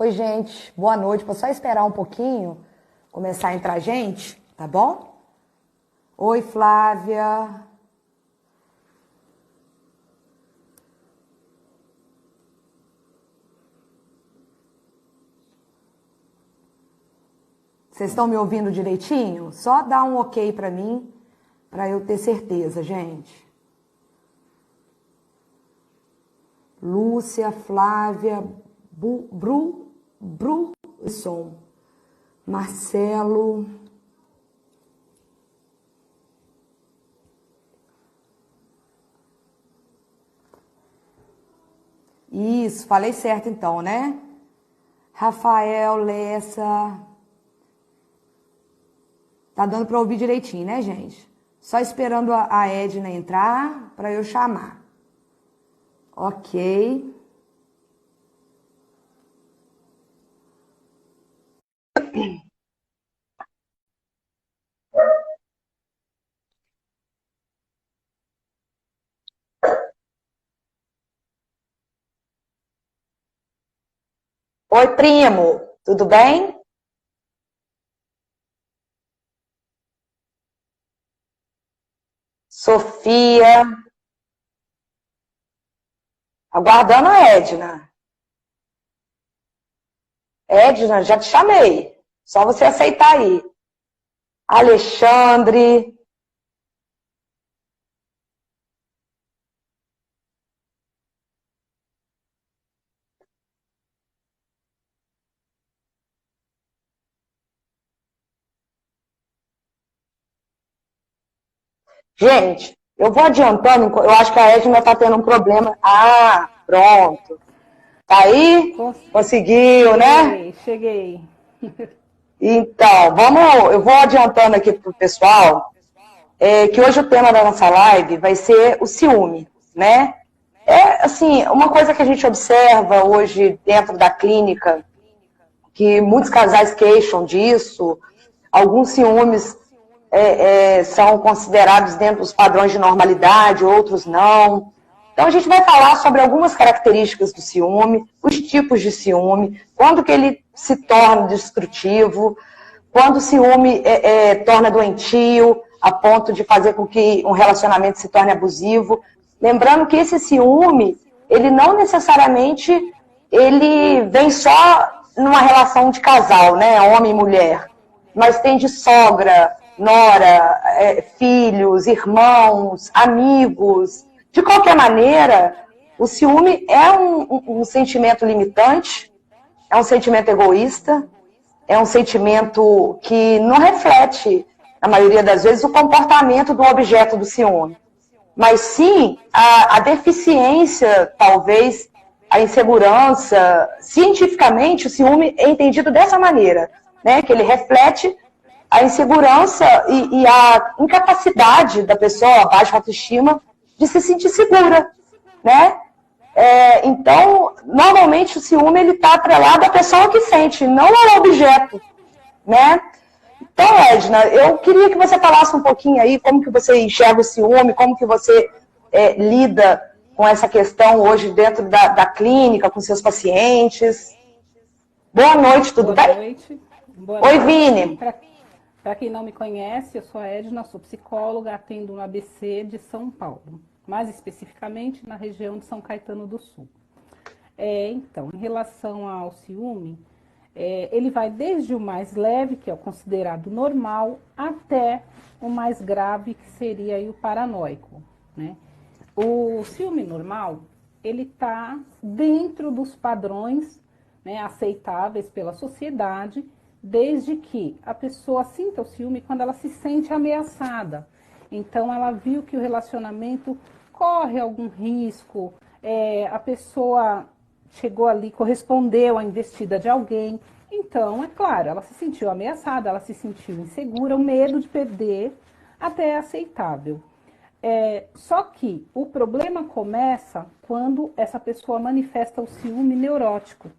Oi, gente, boa noite. Vou só esperar um pouquinho, começar a entrar gente, tá bom? Oi, Flávia. Vocês estão me ouvindo direitinho? Só dá um ok pra mim, pra eu ter certeza, gente. Lúcia, Flávia, Brusson, Marcelo. Isso, falei certo então, né? Rafael, Lessa. Tá dando para ouvir direitinho, né, gente? Só esperando a Edna entrar para eu chamar. Ok. Oi, primo, tudo bem? Sofia, aguardando a Edna. Edna, já te chamei. Só você aceitar aí. Alexandre. Gente, eu vou adiantando, eu acho que a Edna está tendo um problema. Ah, pronto. Tá aí? Conseguiu, né? Cheguei. Então, eu vou adiantando aqui para o pessoal, que hoje o tema da nossa live vai ser o ciúme, né? É, assim, uma coisa que a gente observa hoje dentro da clínica, que muitos casais queixam disso, alguns ciúmes são considerados dentro dos padrões de normalidade, outros não. Então a gente vai falar sobre algumas características do ciúme, os tipos de ciúme, quando que ele se torna destrutivo, quando o ciúme torna doentio, a ponto de fazer com que um relacionamento se torne abusivo. Lembrando que esse ciúme, ele não necessariamente ele vem só numa relação de casal, né, homem e mulher, mas tem de sogra, nora, filhos, irmãos, amigos. De qualquer maneira, o ciúme é um sentimento limitante, é um sentimento egoísta, é um sentimento que não reflete, na maioria das vezes, o comportamento do objeto do ciúme. Mas sim a deficiência, talvez, a insegurança. Cientificamente, o ciúme é entendido dessa maneira, né? Que ele reflete a insegurança e a incapacidade da pessoa, a baixa autoestima, de se sentir segura, né? Então, normalmente o ciúme ele está atrelado à pessoa que sente, não ao objeto, né? Então, Edna, eu queria que você falasse um pouquinho aí como que você enxerga o ciúme, como que você lida com essa questão hoje dentro da clínica, com seus pacientes. Boa noite, tudo bem? Boa noite. Boa Oi, noite. Vini. Para quem não me conhece, eu sou a Edna, sou psicóloga, atendo no ABC de São Paulo, mais especificamente na região de São Caetano do Sul. Então, em relação ao ciúme, ele vai desde o mais leve, que é o considerado normal, até o mais grave, que seria aí o paranoico, né? O ciúme normal, ele está dentro dos padrões, né, aceitáveis pela sociedade, desde que a pessoa sinta o ciúme quando ela se sente ameaçada. Então, ela viu que o relacionamento corre algum risco, a pessoa chegou ali, correspondeu à investida de alguém. Então, é claro, ela se sentiu ameaçada, ela se sentiu insegura, o medo de perder até é aceitável. Só que o problema começa quando essa pessoa manifesta o ciúme neurótico.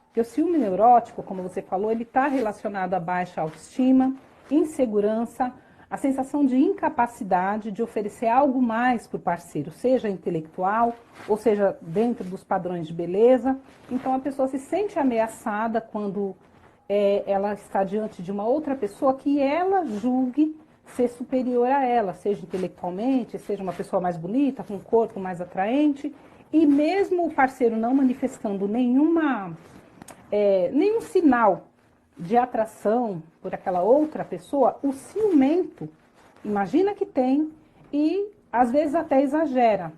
Porque o ciúme neurótico, como você falou, ele está relacionado à baixa autoestima, insegurança, a sensação de incapacidade de oferecer algo mais para o parceiro, seja intelectual, ou seja dentro dos padrões de beleza. Então a pessoa se sente ameaçada quando ela está diante de uma outra pessoa que ela julgue ser superior a ela, seja intelectualmente, seja uma pessoa mais bonita, com um corpo mais atraente, e mesmo o parceiro não manifestando nenhum sinal de atração por aquela outra pessoa, o ciumento, imagina que tem, e às vezes até exagera.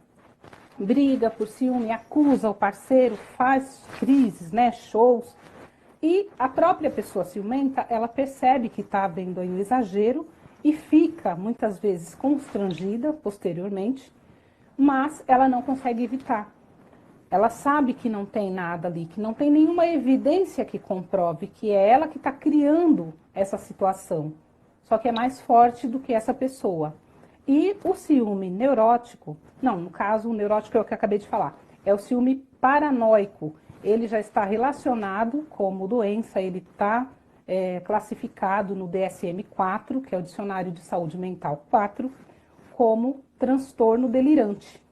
Briga por ciúme, acusa o parceiro, faz crises, né, shows, e a própria pessoa ciumenta, ela percebe que está havendo aí um exagero e fica, muitas vezes, constrangida posteriormente, mas ela não consegue evitar. Ela sabe que não tem nada ali, que não tem nenhuma evidência que comprove que é ela que está criando essa situação. Só que é mais forte do que essa pessoa. E o ciúme neurótico, não, no caso o neurótico é o que eu acabei de falar, é o ciúme paranoico. Ele já está relacionado como doença, ele está classificado no DSM-4, que é o Dicionário de Saúde Mental 4, como transtorno delirante,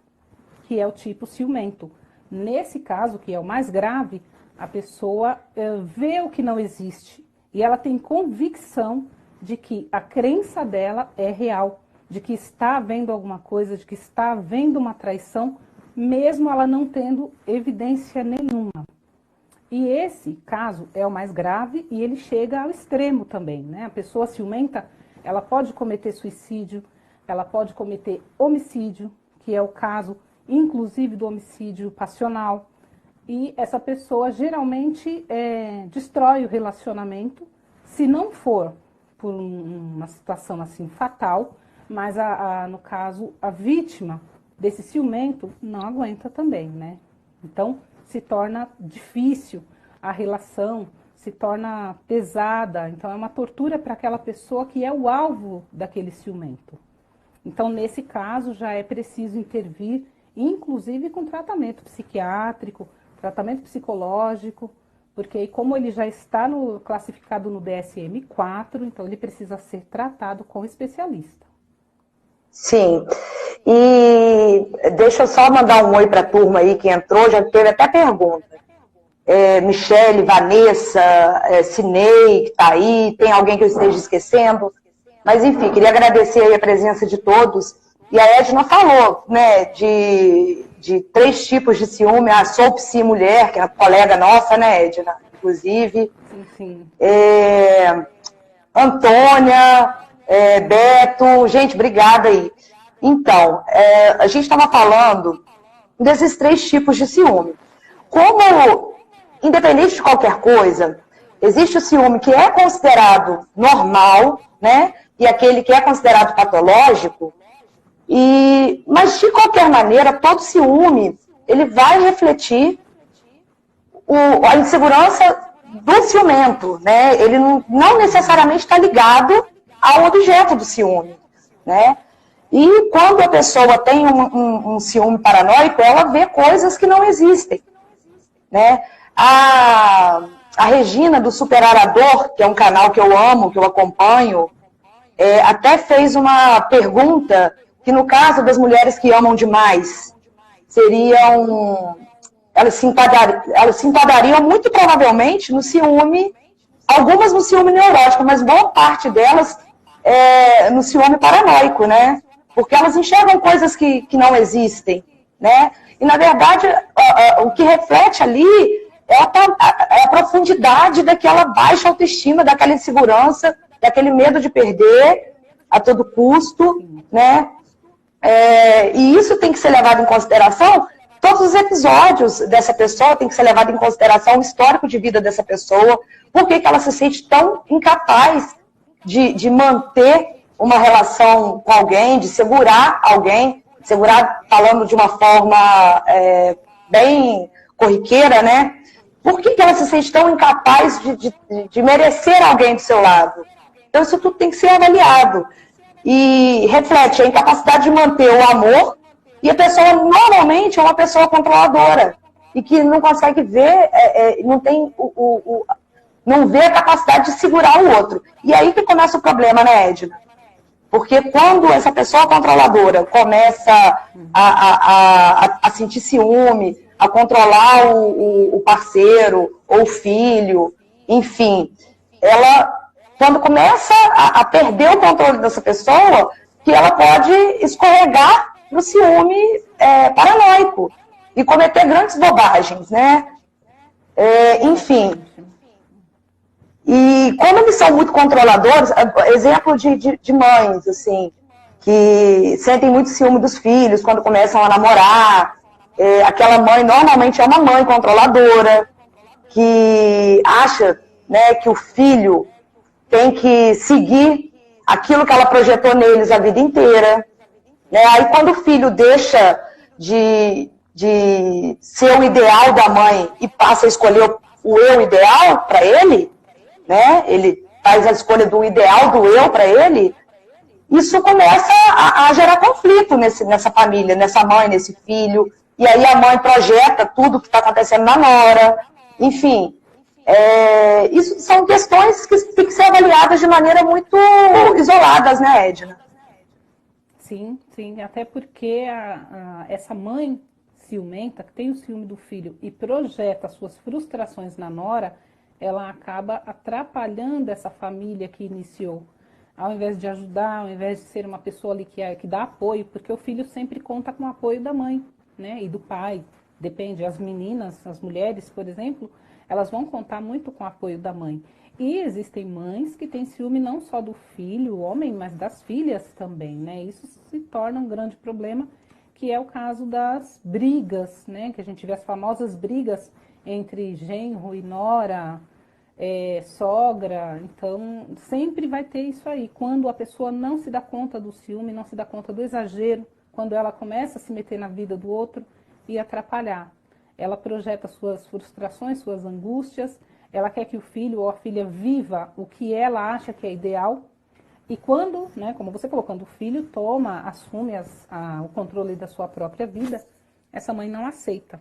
que é o tipo ciumento. Nesse caso, que é o mais grave, a pessoa vê o que não existe e ela tem convicção de que a crença dela é real, de que está havendo alguma coisa, de que está havendo uma traição, mesmo ela não tendo evidência nenhuma. E esse caso é o mais grave e ele chega ao extremo também, né? A pessoa ciumenta, ela pode cometer suicídio, ela pode cometer homicídio, que é o caso, inclusive, do homicídio passional. E essa pessoa geralmente destrói o relacionamento, se não for por uma situação assim fatal, mas no caso, a vítima desse ciumento não aguenta também, né? Então, se torna difícil a relação, se torna pesada. Então, é uma tortura para aquela pessoa que é o alvo daquele ciumento. Então, nesse caso, já é preciso intervir, inclusive com tratamento psiquiátrico, tratamento psicológico, porque como ele já está classificado no DSM-4, então ele precisa ser tratado com especialista. Sim. E deixa eu só mandar um oi para a turma aí que entrou, já teve até pergunta. Michele, Vanessa, Cinei, que está aí, tem alguém que eu esteja esquecendo. Mas, enfim, queria agradecer aí a presença de todos. E a Edna falou, né, de 3 tipos de ciúme. A Sou Psi Mulher, que é uma colega nossa, né, Edna, inclusive. Sim. Antônia, Beto, gente, obrigada aí. Então, a gente estava falando desses 3 tipos de ciúme. Como, independente de qualquer coisa, existe o ciúme que é considerado normal, né? E aquele que é considerado patológico. Mas, de qualquer maneira, todo ciúme, ele vai refletir a insegurança do ciumento, né? Ele não necessariamente está ligado ao objeto do ciúme, né? E quando a pessoa tem um ciúme paranoico, ela vê coisas que não existem, né? A Regina, do Superar a Dor, que é um canal que eu amo, que eu acompanho, até fez uma pergunta que, no caso das mulheres que amam demais, elas se enquadrariam muito provavelmente no ciúme, algumas no ciúme neurótico, mas boa parte delas no ciúme paranoico, né? Porque elas enxergam coisas que não existem, né? E, na verdade, o que reflete ali é a profundidade daquela baixa autoestima, daquela insegurança, daquele medo de perder a todo custo, né? E isso tem que ser levado em consideração. Todos os episódios dessa pessoa tem que ser levado em consideração, o histórico de vida dessa pessoa, por que ela se sente tão incapaz de manter uma relação com alguém, de segurar alguém, segurar falando de uma forma bem corriqueira, né? Por que ela se sente tão incapaz de merecer alguém do seu lado? Então isso tudo tem que ser avaliado. E reflete a incapacidade de manter o amor, e a pessoa normalmente é uma pessoa controladora, e que não consegue ver, não vê a capacidade de segurar o outro. E aí que começa o problema, né, Edna? Porque quando essa pessoa controladora começa a sentir ciúme, a controlar o parceiro ou o filho, enfim, ela, quando começa a perder o controle dessa pessoa, que ela pode escorregar no ciúme paranoico e cometer grandes bobagens, né? Enfim. E como eles são muito controladores, exemplo de mães, assim, que sentem muito ciúme dos filhos quando começam a namorar. Aquela mãe normalmente é uma mãe controladora, que acha, né, que o filho tem que seguir aquilo que ela projetou neles a vida inteira. Né? Aí quando o filho deixa de ser o ideal da mãe e passa a escolher o eu ideal para ele, né? Ele faz a escolha do ideal do eu para ele, isso começa a gerar conflito nessa família, nessa mãe, nesse filho, e aí a mãe projeta tudo que está acontecendo na nora, enfim. Isso são questões que têm que ser avaliadas de maneira muito isoladas, né, Edna? Sim, sim, até porque essa mãe ciumenta, que tem o ciúme do filho e projeta suas frustrações na nora, ela acaba atrapalhando essa família que iniciou. Ao invés de ajudar, ao invés de ser uma pessoa ali que dá apoio, porque o filho sempre conta com o apoio da mãe, né, e do pai. Depende, as meninas, as mulheres, por exemplo, elas vão contar muito com o apoio da mãe. E existem mães que têm ciúme não só do filho, o homem, mas das filhas também, né? Isso se torna um grande problema, que é o caso das brigas, né? Que a gente vê as famosas brigas entre genro e nora, sogra. Então, sempre vai ter isso aí. Quando a pessoa não se dá conta do ciúme, não se dá conta do exagero, quando ela começa a se meter na vida do outro e atrapalhar. Ela projeta suas frustrações, suas angústias, ela quer que o filho ou a filha viva o que ela acha que é ideal. E quando, né, como você falou, quando o filho assume o controle da sua própria vida, essa mãe não aceita.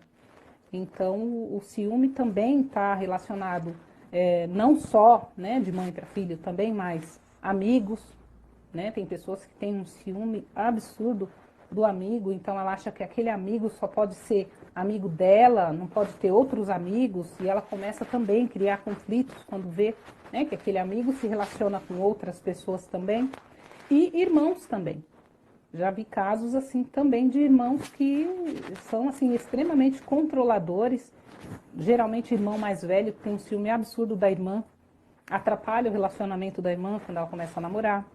Então, o ciúme também está relacionado, não só, né, de mãe para filho, também mais amigos, né? Tem pessoas que têm um ciúme absurdo do amigo, então ela acha que aquele amigo só pode ser amigo dela, não pode ter outros amigos, e ela começa também a criar conflitos quando vê, né, que aquele amigo se relaciona com outras pessoas também, e irmãos também. Já vi casos assim também de irmãos que são assim extremamente controladores, geralmente irmão mais velho que tem um ciúme absurdo da irmã, atrapalha o relacionamento da irmã quando ela começa a namorar,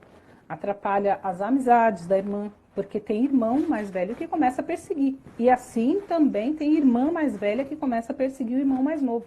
atrapalha as amizades da irmã, porque tem irmão mais velho que começa a perseguir. E assim também tem irmã mais velha que começa a perseguir o irmão mais novo.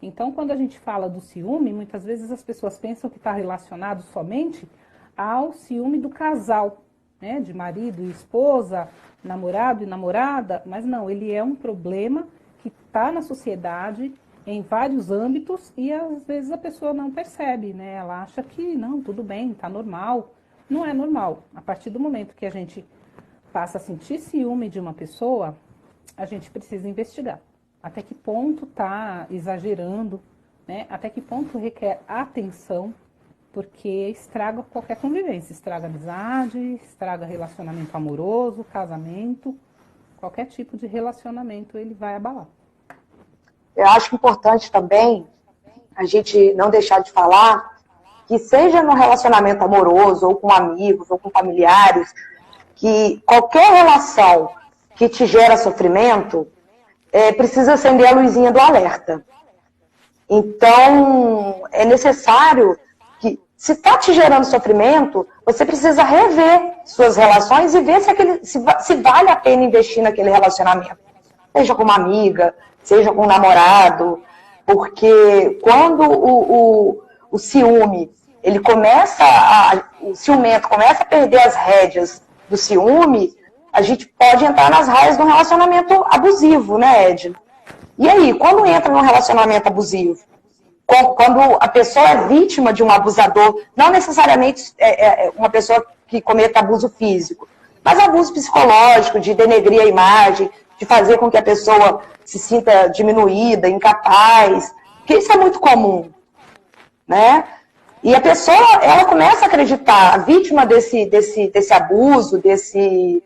Então, quando a gente fala do ciúme, muitas vezes as pessoas pensam que está relacionado somente ao ciúme do casal, né? De marido e esposa, namorado e namorada, mas não, ele é um problema que está na sociedade em vários âmbitos e às vezes a pessoa não percebe, né? Ela acha que não, tudo bem, está normal. Não é normal. A partir do momento que a gente passa a sentir ciúme de uma pessoa, a gente precisa investigar. Até que ponto está exagerando, né? Até que ponto requer atenção, porque estraga qualquer convivência, estraga amizade, estraga relacionamento amoroso, casamento, qualquer tipo de relacionamento ele vai abalar. Eu acho importante também a gente não deixar de falar que seja no relacionamento amoroso, ou com amigos, ou com familiares, que qualquer relação que te gera sofrimento, precisa acender a luzinha do alerta. Então, é necessário que, se está te gerando sofrimento, você precisa rever suas relações e ver se vale a pena investir naquele relacionamento. Seja com uma amiga, seja com um namorado, porque quando o ciúme, o ciumento começa a perder as rédeas do ciúme, a gente pode entrar nas raias de um relacionamento abusivo, né, Ed? E aí, quando entra num relacionamento abusivo? Quando a pessoa é vítima de um abusador, não necessariamente uma pessoa que cometa abuso físico, mas abuso psicológico, de denegrir a imagem, de fazer com que a pessoa se sinta diminuída, incapaz, porque isso é muito comum, né? E a pessoa, ela começa a acreditar, a vítima desse abuso, desse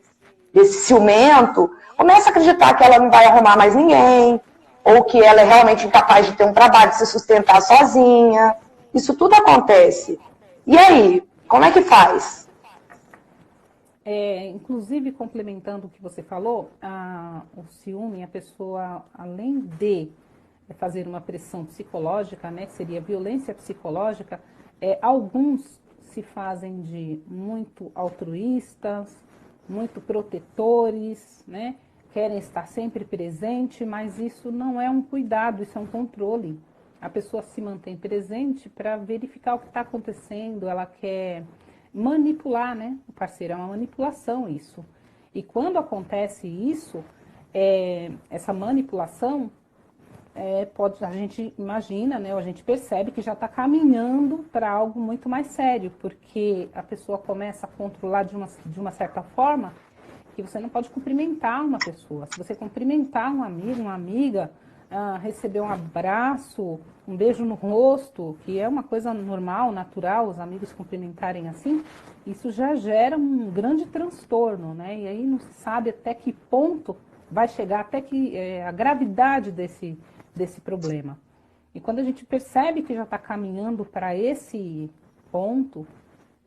ciumento, começa a acreditar que ela não vai arrumar mais ninguém, ou que ela é realmente incapaz de ter um trabalho, de se sustentar sozinha. Isso tudo acontece. E aí, como é que faz? Inclusive, complementando o que você falou, o ciúme, a pessoa, além de fazer uma pressão psicológica, né, que seria violência psicológica, alguns se fazem de muito altruístas, muito protetores, né, querem estar sempre presente, mas isso não é um cuidado, isso é um controle. A pessoa se mantém presente para verificar o que está acontecendo, ela quer manipular, né? O parceiro, é uma manipulação isso. E quando acontece isso, essa manipulação, a gente imagina, né? Ou a gente percebe que já está caminhando para algo muito mais sério, porque a pessoa começa a controlar de uma certa forma que você não pode cumprimentar uma pessoa. Se você cumprimentar um amigo, uma amiga, receber um abraço, um beijo no rosto, que é uma coisa normal, natural, os amigos cumprimentarem assim, isso já gera um grande transtorno, né? E aí não se sabe até que ponto vai chegar, até que a gravidade desse problema. E quando a gente percebe que já está caminhando para esse ponto,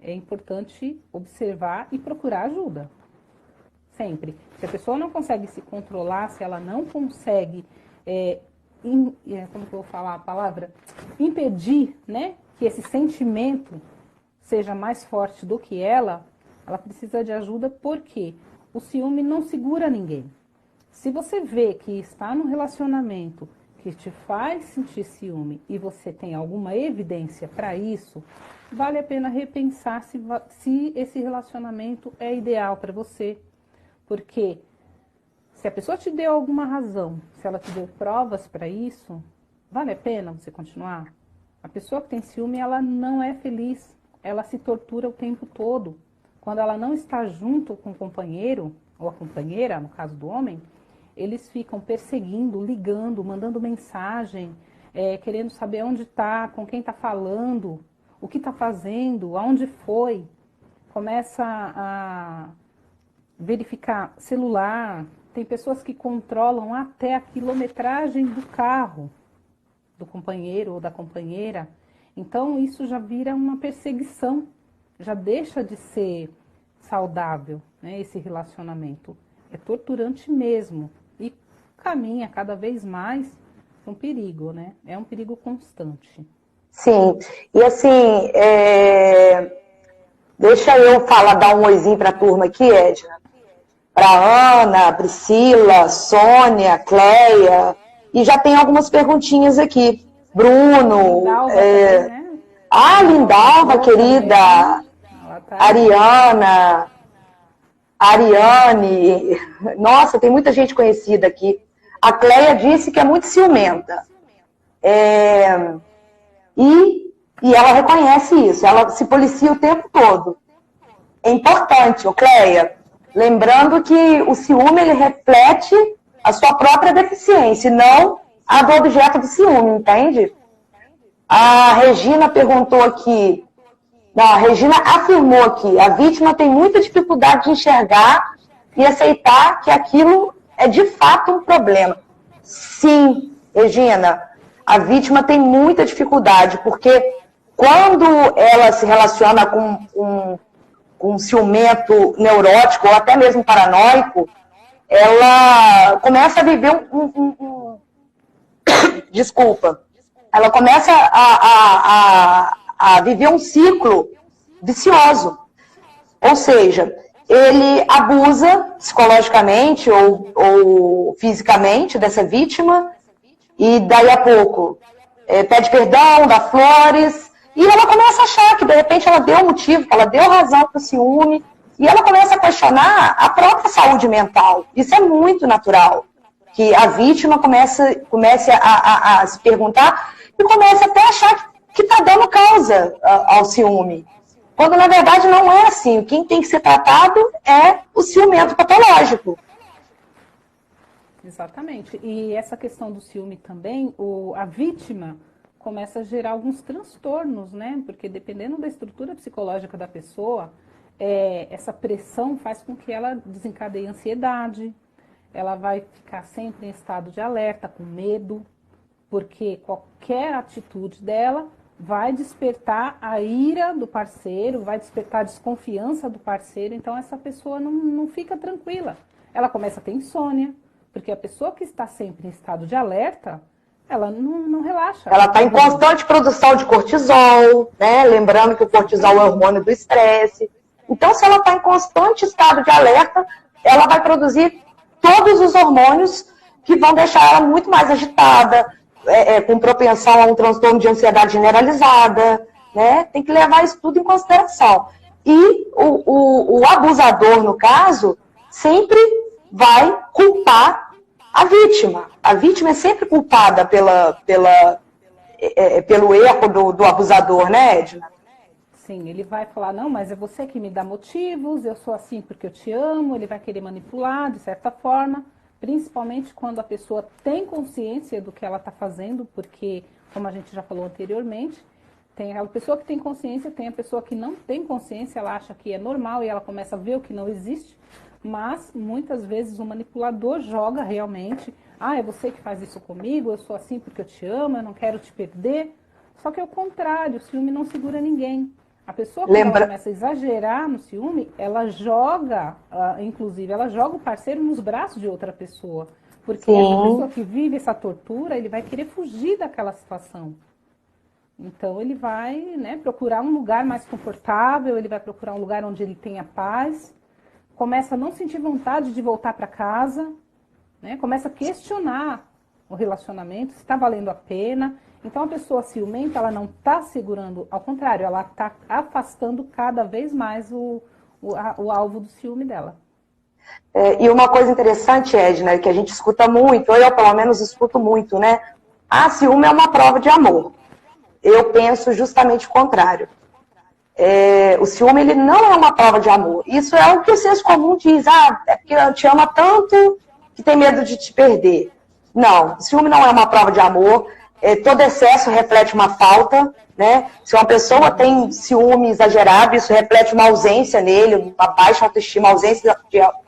é importante observar e procurar ajuda. Sempre. Se a pessoa não consegue se controlar, se ela não consegue, como que eu vou falar a palavra? Impedir, né, que esse sentimento seja mais forte do que ela precisa de ajuda, porque o ciúme não segura ninguém. Se você vê que está num relacionamento que te faz sentir ciúme e você tem alguma evidência para isso, vale a pena repensar se esse relacionamento é ideal para você. Porque se a pessoa te deu alguma razão, se ela te deu provas para isso, vale a pena você continuar? A pessoa que tem ciúme, ela não é feliz, ela se tortura o tempo todo. Quando ela não está junto com o companheiro, ou a companheira, no caso do homem, eles ficam perseguindo, ligando, mandando mensagem, querendo saber onde está, com quem está falando, o que está fazendo, aonde foi. Começa a verificar celular, tem pessoas que controlam até a quilometragem do carro do companheiro ou da companheira. Então isso já vira uma perseguição, já deixa de ser saudável, né, esse relacionamento. É torturante mesmo e caminha cada vez mais para um perigo, né? É um perigo constante. Sim, e assim, deixa eu dar um oizinho para a turma aqui, Edna. Para Ana, Priscila, Sônia, Cleia, e já tem algumas perguntinhas aqui. Bruno, Lindalva também, né? Lindalva, querida, Ariana, Ariane, nossa, tem muita gente conhecida aqui. A Cleia disse que é muito ciumenta. E ela reconhece isso, ela se policia o tempo todo. É importante, Cleia, lembrando que o ciúme, ele reflete a sua própria deficiência, e não a do objeto do ciúme, entende? A Regina perguntou aqui, não, a Regina afirmou aqui, a vítima tem muita dificuldade de enxergar e aceitar que aquilo é de fato um problema. Sim, Regina, a vítima tem muita dificuldade, porque quando ela se relaciona com um ciumento neurótico ou até mesmo paranoico, ela começa a viver desculpa, ela começa a viver um ciclo vicioso. Ou seja, ele abusa psicologicamente ou fisicamente dessa vítima e daí a pouco pede perdão, dá flores, e ela começa a achar que de repente ela deu motivo, que ela deu razão para o ciúme, e ela começa a questionar a própria saúde mental. Isso é muito natural, que a vítima comece a se perguntar e comece até a achar que está dando causa ao ciúme. Quando na verdade não é assim. Quem tem que ser tratado é o ciumento patológico. Exatamente. E essa questão do ciúme também, a vítima, começa a gerar alguns transtornos, né? Porque dependendo da estrutura psicológica da pessoa, essa pressão faz com que ela desencadeie ansiedade, ela vai ficar sempre em estado de alerta, com medo, porque qualquer atitude dela vai despertar a ira do parceiro, vai despertar a desconfiança do parceiro, então essa pessoa não fica tranquila. Ela começa a ter insônia, porque a pessoa que está sempre em estado de alerta, ela não relaxa. Ela está em constante produção de cortisol, né? Lembrando que o cortisol é o hormônio do estresse. Então, se ela está em constante estado de alerta, ela vai produzir todos os hormônios que vão deixar ela muito mais agitada, com propensão a um transtorno de ansiedade generalizada, né? Tem que levar isso tudo em consideração. E o abusador, no caso, sempre vai culpar a vítima. A vítima é sempre culpada pelo erro do abusador, né, Edna? Sim, ele vai falar, não, mas é você que me dá motivos, eu sou assim porque eu te amo, ele vai querer manipular de certa forma, principalmente quando a pessoa tem consciência do que ela está fazendo, porque, como a gente já falou anteriormente, tem aquela pessoa que tem consciência, tem a pessoa que não tem consciência, ela acha que é normal e ela começa a ver o que não existe, mas muitas vezes o manipulador joga realmente, é você que faz isso comigo, eu sou assim porque eu te amo, eu não quero te perder. Só que é o contrário, o ciúme não segura ninguém. A pessoa, quando ela começa a exagerar no ciúme, ela joga, inclusive, ela joga o parceiro nos braços de outra pessoa. Porque essa pessoa que vive essa tortura, ele vai querer fugir daquela situação. Então, ele vai, né, procurar um lugar mais confortável, ele vai procurar um lugar onde ele tenha paz, começa a não sentir vontade de voltar para casa, né, começa a questionar o relacionamento, se está valendo a pena. Então, a pessoa ciumenta, ela não está segurando, ao contrário, ela está afastando cada vez mais o alvo do ciúme dela. E uma coisa interessante, Edna, que a gente escuta muito, ou eu pelo menos escuto muito, né? Ciúme é uma prova de amor. Eu penso justamente o contrário. O ciúme, ele não é uma prova de amor. Isso é o que o senso comum diz. É porque eu te ama tanto que tem medo de te perder. Não, ciúme não é uma prova de amor. Todo excesso reflete uma falta, né? Se uma pessoa tem ciúme exagerado, isso reflete uma ausência nele, uma baixa autoestima, ausência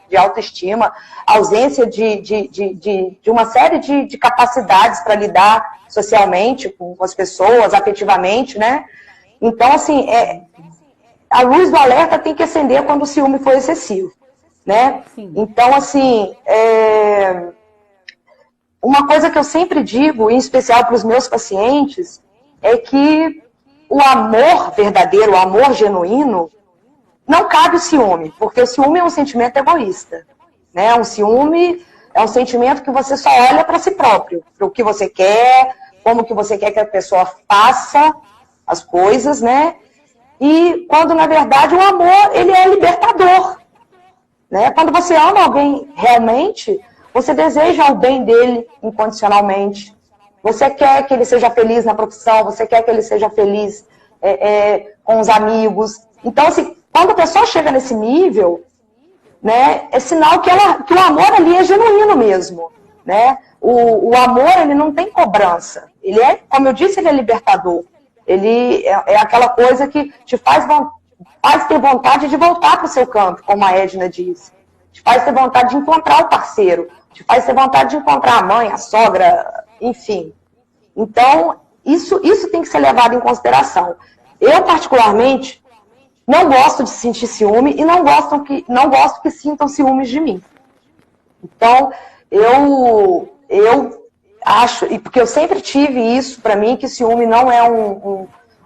de autoestima, ausência de uma série de capacidades para lidar socialmente com as pessoas, afetivamente, né? Então, assim, a luz do alerta tem que acender quando o ciúme for excessivo, né? Sim. Então, assim, uma coisa que eu sempre digo, em especial para os meus pacientes, é que o amor verdadeiro, o amor genuíno, não cabe o ciúme, porque o ciúme é um sentimento egoísta, né? Um ciúme é um sentimento que você só olha para si próprio, para o que você quer, como que você quer que a pessoa faça as coisas, né? E quando, na verdade, o amor, ele é libertador, né? Quando você ama alguém realmente, você deseja o bem dele incondicionalmente. Você quer que ele seja feliz na profissão, você quer que ele seja feliz com os amigos. Então, assim, quando a pessoa chega nesse nível, né, é sinal que o amor ali é genuíno mesmo, né? O amor, ele não tem cobrança. Ele como eu disse, ele é libertador. Ele é aquela coisa que te faz ter vontade de voltar para o seu campo, como a Edna disse. Te faz ter vontade de encontrar o parceiro. Te faz ter vontade de encontrar a mãe, a sogra, enfim. Então, isso tem que ser levado em consideração. Eu, particularmente, não gosto de sentir ciúme e não gosto que sintam ciúmes de mim. Então, eu acho, e porque eu sempre tive isso para mim, que ciúme não é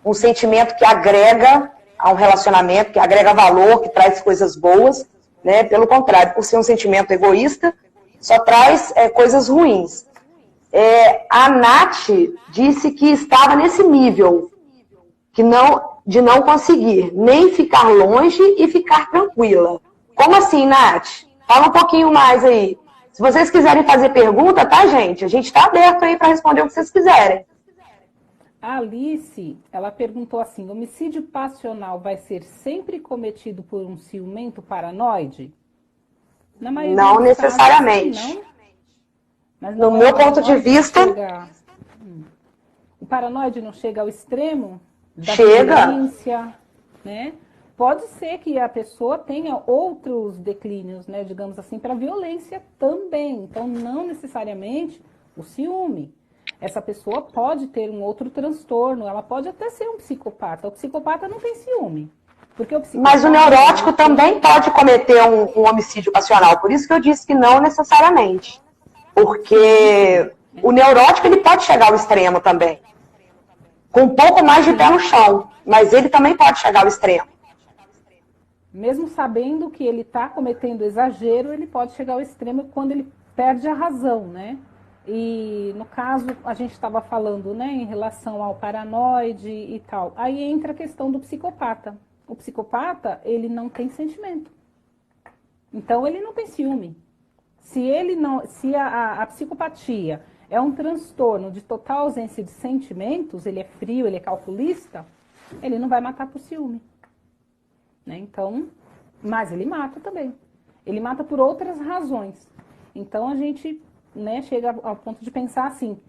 um sentimento que agrega a um relacionamento, que agrega valor, que traz coisas boas, né? Pelo contrário, por ser um sentimento egoísta, só traz coisas ruins. A Nath disse que estava nesse nível de não conseguir nem ficar longe e ficar tranquila. Como assim, Nath? Fala um pouquinho mais aí. Se vocês quiserem fazer pergunta, tá, gente? A gente está aberto aí para responder o que vocês quiserem. A Alice, ela perguntou assim, o homicídio passional vai ser sempre cometido por um ciumento paranoide? Não necessariamente. Casos, não. Mas no meu ponto de vista... paranoide não chega ao extremo da Chega. violência, né? Pode ser que a pessoa tenha outros declínios, né, digamos assim, para violência também. Então, não necessariamente o ciúme. Essa pessoa pode ter um outro transtorno, ela pode até ser um psicopata. O psicopata não tem ciúme. Porque o psicopata, mas o neurótico também pode cometer um homicídio passional. Por isso que eu disse que não necessariamente. Porque o neurótico ele pode chegar ao extremo também. Com um pouco mais de pé no chão. Mas ele também pode chegar ao extremo. Mesmo sabendo que ele está cometendo exagero, ele pode chegar ao extremo quando ele perde a razão, né? E no caso, a gente estava falando, né, em relação ao paranoide e tal. Aí entra a questão do psicopata. O psicopata, ele não tem sentimento. Então, ele não tem ciúme. Se a psicopatia é um transtorno de total ausência de sentimentos, ele é frio, ele é calculista, ele não vai matar por ciúme. Né? Então, mas ele mata também. Ele mata por outras razões. Então, a gente, né, chega ao ponto de pensar assim,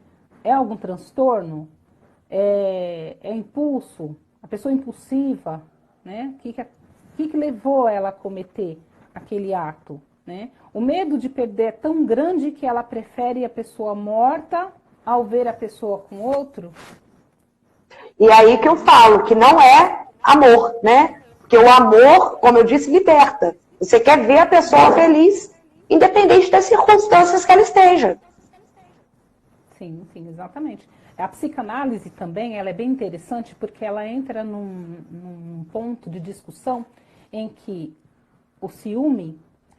é algum transtorno? É impulso? A pessoa impulsiva? Né? O que levou ela a cometer aquele ato? Né? O medo de perder é tão grande que ela prefere a pessoa morta ao ver a pessoa com outro? E aí que eu falo que não é amor, né? Porque o amor, como eu disse, liberta. Você quer ver a pessoa feliz, independente das circunstâncias que ela esteja. Sim, exatamente. A psicanálise também, ela é bem interessante porque ela entra num ponto de discussão em que o ciúme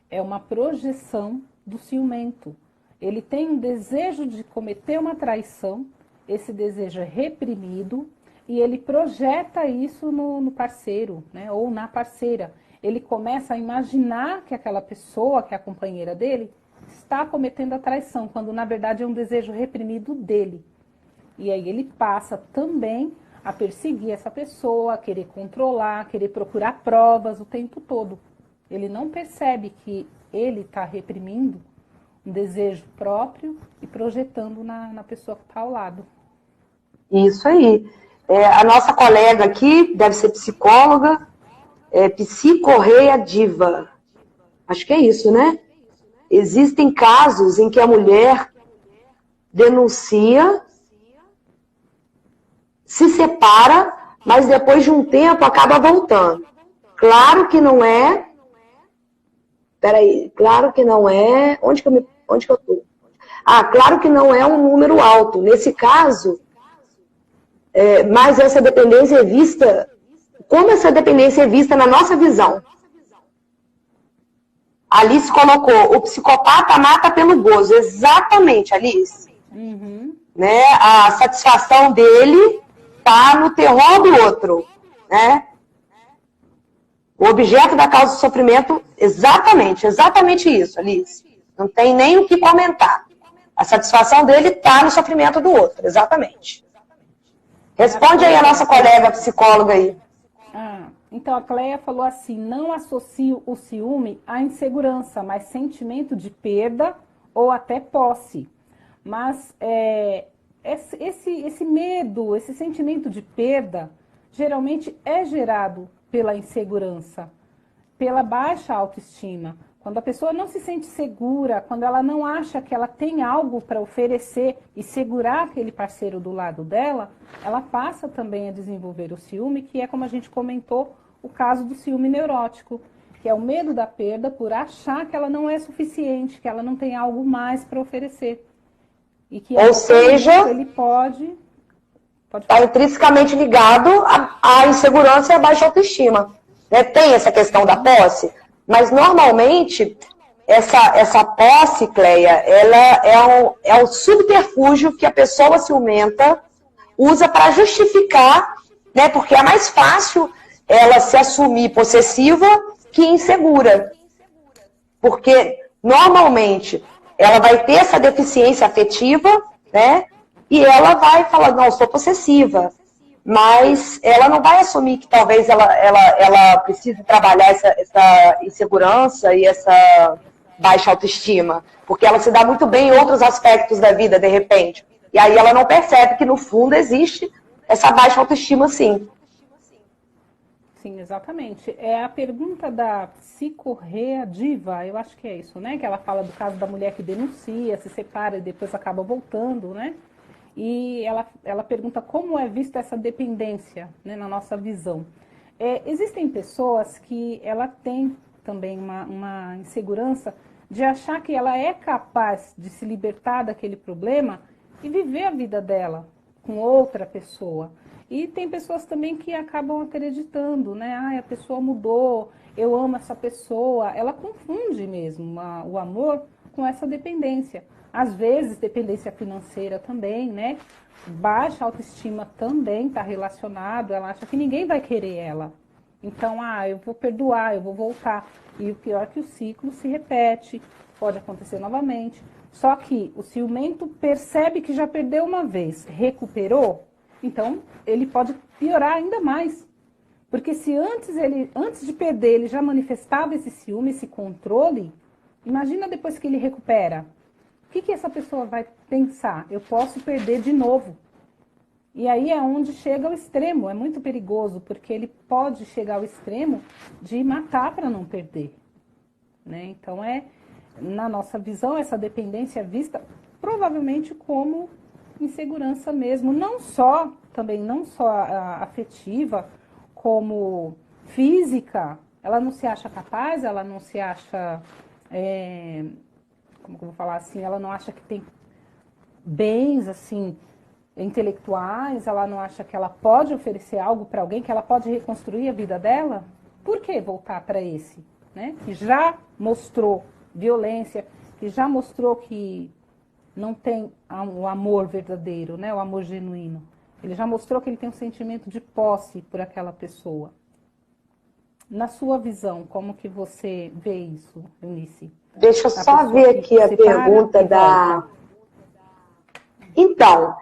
é uma projeção do ciumento. Ele tem um desejo de cometer uma traição, esse desejo é reprimido e ele projeta isso no parceiro, né, ou na parceira. Ele começa a imaginar que aquela pessoa, que é a companheira dele, está cometendo a traição, quando na verdade é um desejo reprimido dele. E aí ele passa também a perseguir essa pessoa, a querer controlar, a querer procurar provas o tempo todo. Ele não percebe que ele está reprimindo um desejo próprio e projetando na pessoa que está ao lado. Isso aí. A nossa colega aqui, deve ser psicóloga, psicorreia diva. Acho que é isso, né? Existem casos em que a mulher denuncia, se separa, mas depois de um tempo acaba voltando. Claro que não é... Peraí, claro que não é... Onde que eu tô? Claro que não é um número alto. Nesse caso, mas essa dependência é vista... Como essa dependência é vista na nossa visão? Alice colocou, o psicopata mata pelo gozo. Exatamente, Alice. Uhum. Né? A satisfação dele está no terror do outro. Né? O objeto da causa do sofrimento, exatamente isso, Alice. Não tem nem o que comentar. A satisfação dele está no sofrimento do outro, exatamente. Responde aí a nossa colega psicóloga aí. Então a Cleia falou assim, não associo o ciúme à insegurança, mas sentimento de perda ou até posse. Mas esse medo, esse sentimento de perda, geralmente é gerado pela insegurança, pela baixa autoestima. Quando a pessoa não se sente segura, quando ela não acha que ela tem algo para oferecer e segurar aquele parceiro do lado dela, ela passa também a desenvolver o ciúme, que é, como a gente comentou, o caso do ciúme neurótico, que é o medo da perda por achar que ela não é suficiente, que ela não tem algo mais para oferecer. E que, ou seja, ele pode está intrinsecamente ligado à insegurança e à baixa autoestima. Né? Tem essa questão da posse, mas normalmente essa posse, Cleia, ela é o subterfúgio que a pessoa ciumenta usa para justificar, né? Porque é mais fácil ela se assumir possessiva que insegura. Porque normalmente ela vai ter essa deficiência afetiva, né? E ela vai falar, não, eu sou possessiva. Mas ela não vai assumir que talvez ela precise trabalhar essa insegurança e essa baixa autoestima. Porque ela se dá muito bem em outros aspectos da vida, de repente. E aí ela não percebe que no fundo existe essa baixa autoestima, sim. Sim, exatamente. É a pergunta da psicorreadiva, eu acho que é isso, né? Que ela fala do caso da mulher que denuncia, se separa e depois acaba voltando, né? E ela pergunta como é vista essa dependência, né, na nossa visão. Existem pessoas que ela tem também uma insegurança de achar que ela é capaz de se libertar daquele problema e viver a vida dela com outra pessoa. E tem pessoas também que acabam acreditando, né? Ah, a pessoa mudou, eu amo essa pessoa. Ela confunde mesmo o amor com essa dependência. Às vezes, dependência financeira também, né? Baixa autoestima também está relacionado. Ela acha que ninguém vai querer ela. Então, eu vou perdoar, eu vou voltar. E o pior é que o ciclo se repete, pode acontecer novamente. Só que o ciumento percebe que já perdeu uma vez, recuperou, então ele pode piorar ainda mais. Porque se antes de perder, ele já manifestava esse ciúme, esse controle, imagina depois que ele recupera. O que essa pessoa vai pensar? Eu posso perder de novo. E aí é onde chega ao extremo, é muito perigoso, porque ele pode chegar ao extremo de matar para não perder. Né? Então, na nossa visão, essa dependência é vista provavelmente como insegurança mesmo, não só afetiva, como física. Ela não se acha capaz, ela não se acha, como que eu vou falar assim, ela não acha que tem bens assim intelectuais, ela não acha que ela pode oferecer algo para alguém, que ela pode reconstruir a vida dela. Por que voltar para esse, né? Que já mostrou violência, que já mostrou que não tem o amor verdadeiro, né? O amor genuíno. Ele já mostrou que ele tem um sentimento de posse por aquela pessoa. Na sua visão, como que você vê isso, Eunice? Deixa eu só ver aqui a pergunta da... Então,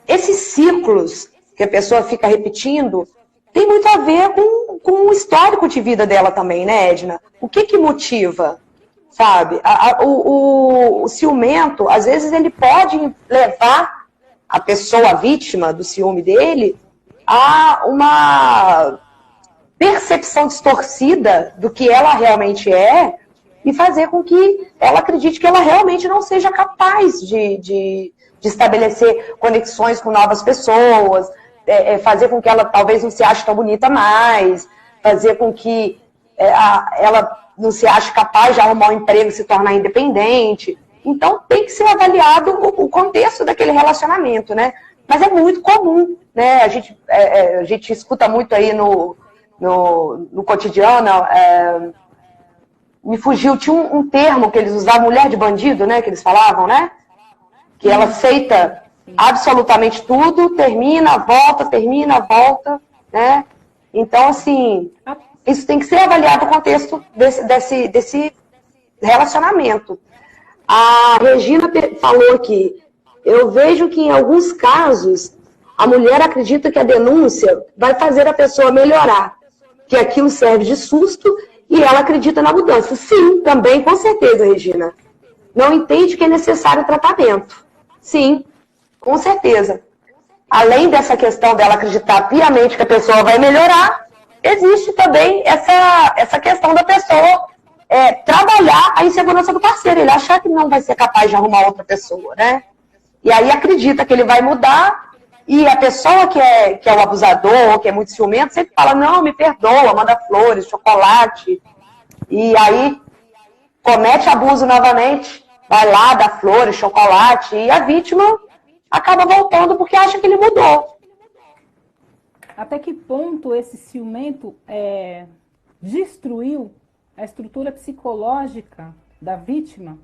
esses ciclos que a pessoa fica repetindo tem muito a ver com o histórico de vida dela também, né, Edna? O que motiva, sabe? O ciumento, às vezes, ele pode levar a pessoa, a vítima do ciúme dele, a uma percepção distorcida do que ela realmente é e fazer com que ela acredite que ela realmente não seja capaz de estabelecer conexões com novas pessoas, fazer com que ela talvez não se ache tão bonita mais, fazer com que ela não se ache capaz de arrumar um emprego e se tornar independente. Então tem que ser avaliado o contexto daquele relacionamento, né? Mas é muito comum, né? A gente escuta muito aí no cotidiano, me fugiu, tinha um termo que eles usavam, mulher de bandido, né, que eles falavam, né? Que ela aceita absolutamente tudo, termina, volta, né? Então, assim, isso tem que ser avaliado no contexto desse relacionamento. A Regina falou aqui, eu vejo que em alguns casos a mulher acredita que a denúncia vai fazer a pessoa melhorar, que aquilo serve de susto e ela acredita na mudança. Sim, também, com certeza, Regina. Não entende que é necessário tratamento. Sim, com certeza. Além dessa questão dela acreditar piamente que a pessoa vai melhorar, existe também essa questão da pessoa trabalhar a insegurança do parceiro. Ele achar que não vai ser capaz de arrumar outra pessoa, né? E aí acredita que ele vai mudar. E a pessoa que é o abusador, que é muito ciumento, sempre fala, não, me perdoa, manda flores, chocolate. E aí comete abuso novamente, vai lá, dá flores, chocolate, e a vítima acaba voltando porque acha que ele mudou. Até que ponto esse ciumento destruiu a estrutura psicológica da vítima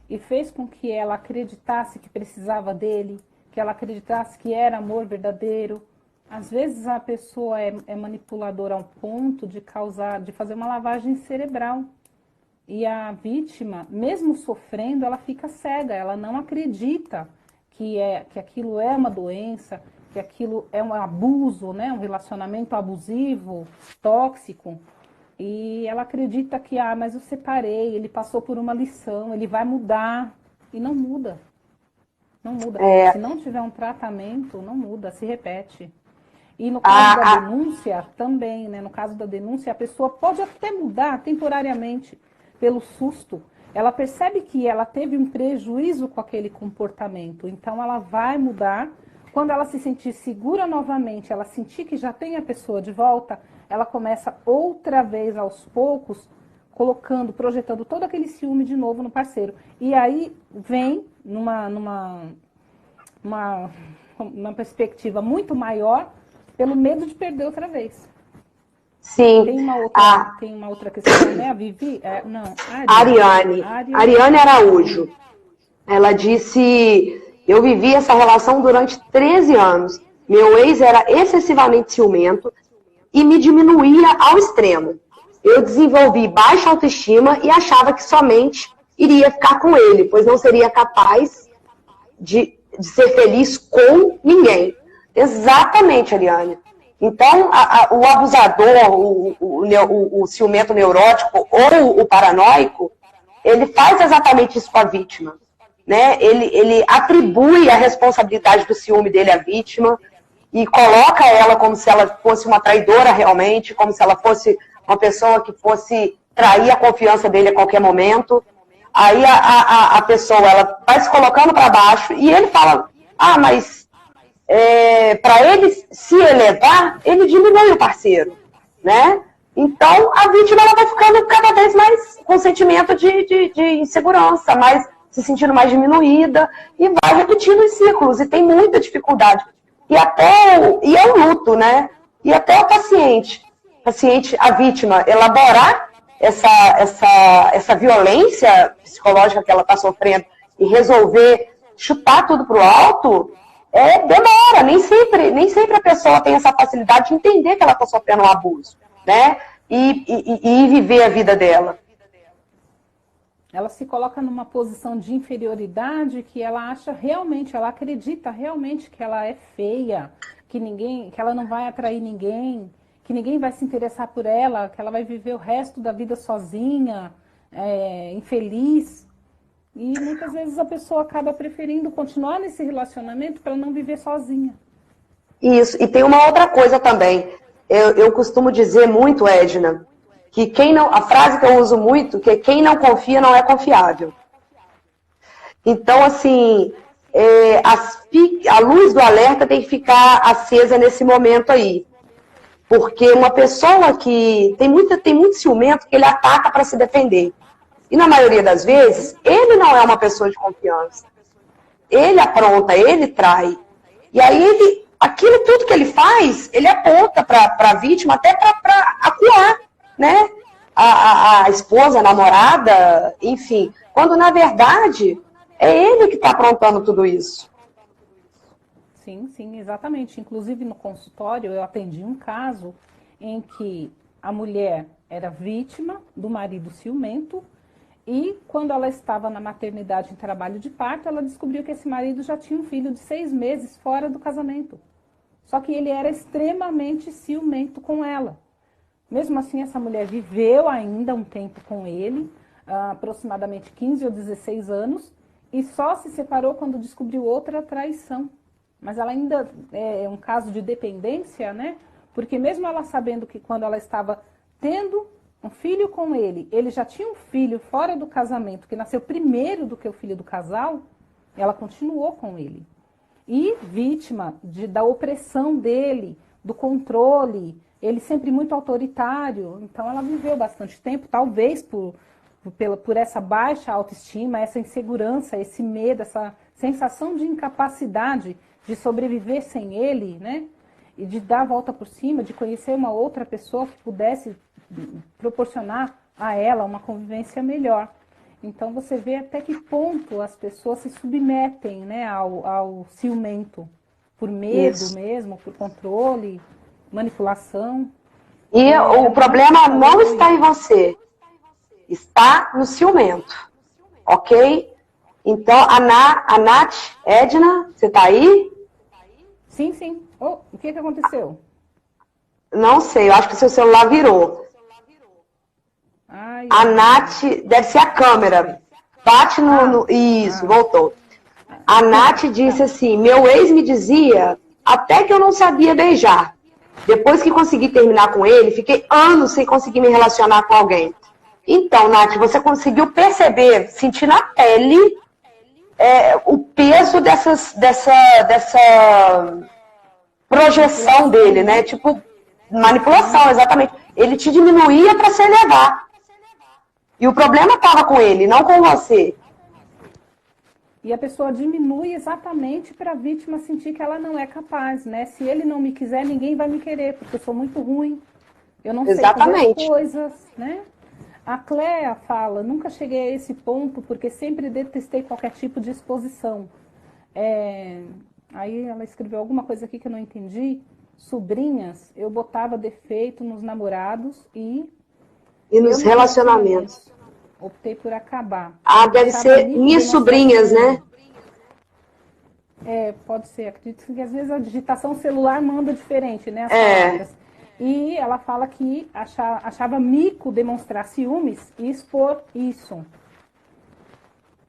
e fez com que ela acreditasse que precisava dele, que ela acreditasse que era amor verdadeiro. Às vezes a pessoa é manipuladora ao ponto de fazer uma lavagem cerebral. E a vítima, mesmo sofrendo, ela fica cega, ela não acredita que aquilo é uma doença, que aquilo é um abuso, né? Um relacionamento abusivo, tóxico. E ela acredita que, mas eu separei, ele passou por uma lição, ele vai mudar. E não muda. Não muda. Se não tiver um tratamento, não muda, se repete. E no caso da denúncia, também, né? No caso da denúncia, a pessoa pode até mudar temporariamente pelo susto. Ela percebe que ela teve um prejuízo com aquele comportamento. Então, ela vai mudar. Quando ela se sentir segura novamente, ela sentir que já tem a pessoa de volta, ela começa outra vez, aos poucos, projetando todo aquele ciúme de novo no parceiro. E aí vem numa perspectiva muito maior, pelo medo de perder outra vez. Sim. Tem uma outra questão, né? A Vivi? Não. Ariane Araújo. Ela disse: eu vivi essa relação durante 13 anos. Meu ex era excessivamente ciumento e me diminuía ao extremo. Eu desenvolvi baixa autoestima e achava que somente iria ficar com ele, pois não seria capaz de ser feliz com ninguém. Exatamente, Ariane. Então, o abusador, o ciumento neurótico ou o paranoico, ele faz exatamente isso com a vítima. Né? Ele atribui a responsabilidade do ciúme dele à vítima e coloca ela como se ela fosse uma traidora realmente, como se ela fosse uma pessoa que fosse trair a confiança dele a qualquer momento. Aí a pessoa ela vai se colocando para baixo e ele fala: mas para ele se elevar, ele diminui o parceiro, né? Então a vítima ela vai ficando cada vez mais com sentimento de insegurança, mais se sentindo mais diminuída e vai repetindo os ciclos e tem muita dificuldade. E é um luto, né? E até o paciente, a vítima, elaborar essa violência psicológica que ela está sofrendo e resolver chutar tudo para o alto, demora. Nem sempre a pessoa tem essa facilidade de entender que ela está sofrendo um abuso, né? E viver a vida dela. Ela se coloca numa posição de inferioridade que ela acha realmente, ela acredita realmente que ela é feia, que ela não vai atrair ninguém, que ninguém vai se interessar por ela, que ela vai viver o resto da vida sozinha, infeliz. E muitas vezes a pessoa acaba preferindo continuar nesse relacionamento para não viver sozinha. Isso, e tem uma outra coisa também. Eu costumo dizer muito, Edna, que a frase que eu uso muito, que quem não confia não é confiável. Então, assim, a luz do alerta tem que ficar acesa nesse momento aí. Porque uma pessoa que tem muito ciumento, que ele ataca para se defender. E na maioria das vezes, ele não é uma pessoa de confiança. Ele apronta, ele trai. E aí, aquilo tudo que ele faz, ele aponta para a vítima até para acuar, né? A esposa, a namorada, enfim. Quando, na verdade, é ele que está aprontando tudo isso. Sim, exatamente. Inclusive, no consultório, eu atendi um caso em que a mulher era vítima do marido ciumento e, quando ela estava na maternidade em trabalho de parto, ela descobriu que esse marido já tinha um filho de 6 meses fora do casamento. Só que ele era extremamente ciumento com ela. Mesmo assim, essa mulher viveu ainda um tempo com ele, aproximadamente 15 ou 16 anos, e só se separou quando descobriu outra traição. Mas ela ainda é um caso de dependência, né? Porque mesmo ela sabendo que quando ela estava tendo um filho com ele, ele já tinha um filho fora do casamento, que nasceu primeiro do que o filho do casal, ela continuou com ele. E vítima da opressão dele, do controle, ele sempre muito autoritário. Então ela viveu bastante tempo, talvez por essa baixa autoestima, essa insegurança, esse medo, essa sensação de incapacidade de sobreviver sem ele, né? E de dar a volta por cima, de conhecer uma outra pessoa que pudesse proporcionar a ela uma convivência melhor. Então você vê até que ponto as pessoas se submetem, né, ao ciumento, por medo mesmo, por controle, manipulação. E o problema não está em você, está no ciumento, ok? Então, a Nath, Edna, você está aí? Sim. Oh, o que aconteceu? Não sei, eu acho que seu celular virou. A Nath, deve ser a câmera. Bate no... Isso, voltou. A Nath disse assim, meu ex me dizia até que eu não sabia beijar. Depois que consegui terminar com ele, fiquei anos sem conseguir me relacionar com alguém. Então, Nath, você conseguiu perceber, sentir na pele o peso dessa projeção dele, né? Tipo, manipulação, exatamente. Ele te diminuía para se elevar. E o problema estava com ele, não com você. E a pessoa diminui exatamente para a vítima sentir que ela não é capaz, né? Se ele não me quiser, ninguém vai me querer, porque eu sou muito ruim. Eu não sei fazer coisas, né? A Cléa fala, nunca cheguei a esse ponto porque sempre detestei qualquer tipo de exposição. Aí ela escreveu alguma coisa aqui que eu não entendi. Sobrinhas, eu botava defeito nos namorados e nos relacionamentos. Optei por acabar. Ah, deve ser minhas sobrinhas, né? Pode ser. Acredito que às vezes a digitação celular manda diferente, né? As palavras. E ela fala que achava mico demonstrar ciúmes e expor isso.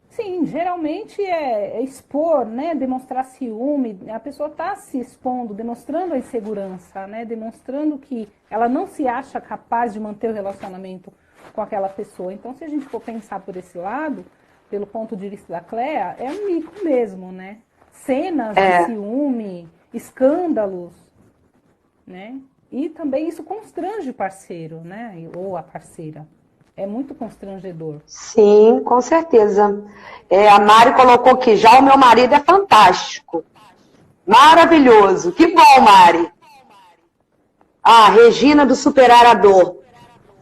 Sim, geralmente é expor, né? Demonstrar ciúme. A pessoa está se expondo, demonstrando a insegurança, né? Demonstrando que ela não se acha capaz de manter o relacionamento com aquela pessoa. Então, se a gente for pensar por esse lado, pelo ponto de vista da Cléa, é um mico mesmo, né? Cenas de ciúme, escândalos, né? E também isso constrange o parceiro, né? Ou a parceira. É muito constrangedor. Sim, com certeza. A Mari colocou aqui, já o meu marido é fantástico. Maravilhoso. Que bom, Mari. Regina do Superar a Dor.